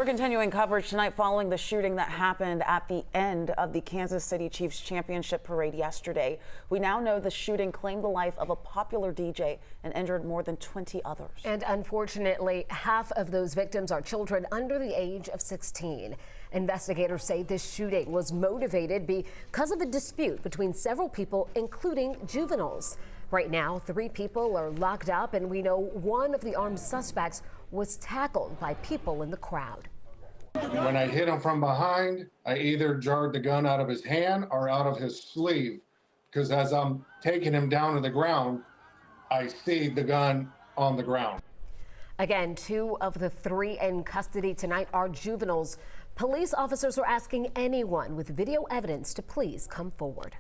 continuing coverage tonight following the shooting that happened at the end of the Kansas City Chiefs championship parade yesterday. We now know the shooting claimed the life of a popular DJ and injured more than 20 others. And unfortunately, half of those victims are children under the age of 16. Investigators say this shooting was motivated because of a dispute between several people, including juveniles. Right now, 3 people are locked up, and we know one of the armed suspects was tackled by people in the crowd. When I hit him from behind, I either jarred the gun out of his hand or out of his sleeve, because as I'm taking him down to the ground, I see the gun on the ground. Again, 2 of the 3 in custody tonight are juveniles. Police officers are asking anyone with video evidence to please come forward.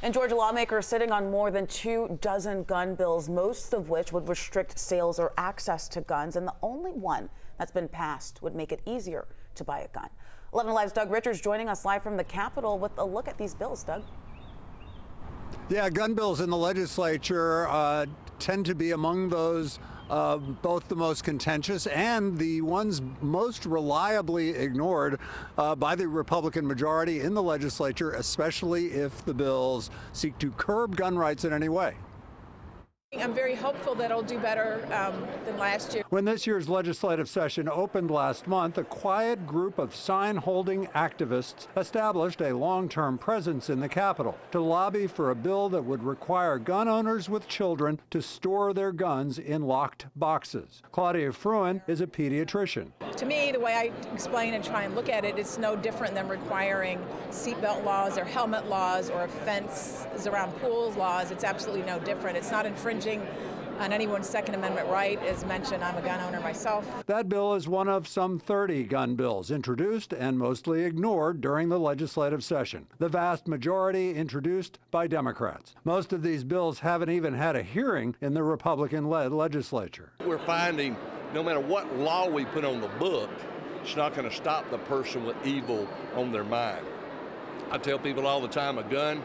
And Georgia lawmakers sitting on more than 24 gun bills, most of which would restrict sales or access to guns. And the only one that's been passed would make it easier to buy a gun. 11 Alive's Doug Richards joining us live from the Capitol with a look at these bills. Doug? Yeah, gun bills in the legislature tend to be among those both the most contentious and the ones most reliably ignored by the Republican majority in the legislature, especially if the bills seek to curb gun rights in any way. I'm very hopeful that it'll do better than last year. When this year's legislative session opened last month, a quiet group of sign-holding activists established a long-term presence in the Capitol to lobby for a bill that would require gun owners with children to store their guns in locked boxes. Claudia Fruin is a pediatrician. To me, the way I explain and try and look at it, it's no different than requiring seatbelt laws or helmet laws or fences around pools laws. It's absolutely no different. It's not infringing on anyone's Second Amendment right. As mentioned, I'm a gun owner myself. That bill is one of some 30 gun bills introduced and mostly ignored during the legislative session. The vast majority introduced by Democrats. Most of these bills haven't even had a hearing in the Republican-led legislature. We're finding no matter what law we put on the book, it's not going to stop the person with evil on their mind. I tell people all the time, a gun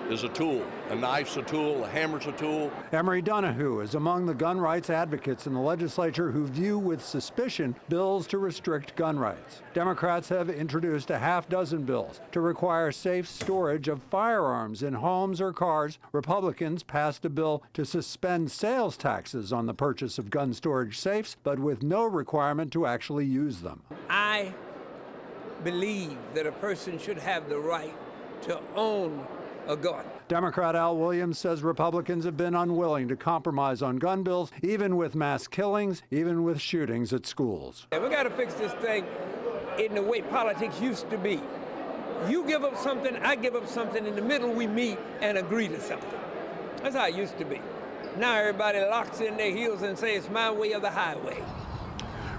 is a tool. A knife's a tool, a hammer's a tool. Emory Donahue is among the gun rights advocates in the legislature who view with suspicion bills to restrict gun rights. Democrats have introduced a half-dozen bills to require safe storage of firearms in homes or cars. Republicans passed a bill to suspend sales taxes on the purchase of gun storage safes, but with no requirement to actually use them. I believe that a person should have the right to own a gun. Democrat Al Williams says Republicans have been unwilling to compromise on gun bills, even with mass killings, even with shootings at schools. We got to fix this thing in the way politics used to be. You give up something, I give up something, in the middle we meet and agree to something. That's how it used to be. Now everybody locks in their heels and says it's my way or the highway.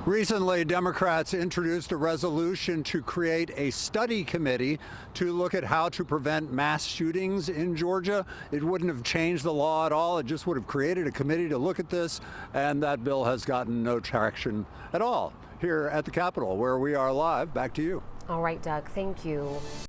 Recently, Democrats introduced a resolution to create a study committee to look at how to prevent mass shootings in Georgia. It wouldn't have changed the law at all. It just would have created a committee to look at this, and that bill has gotten no traction at all here at the Capitol, where we are live. Back to you. All right, Doug, thank you.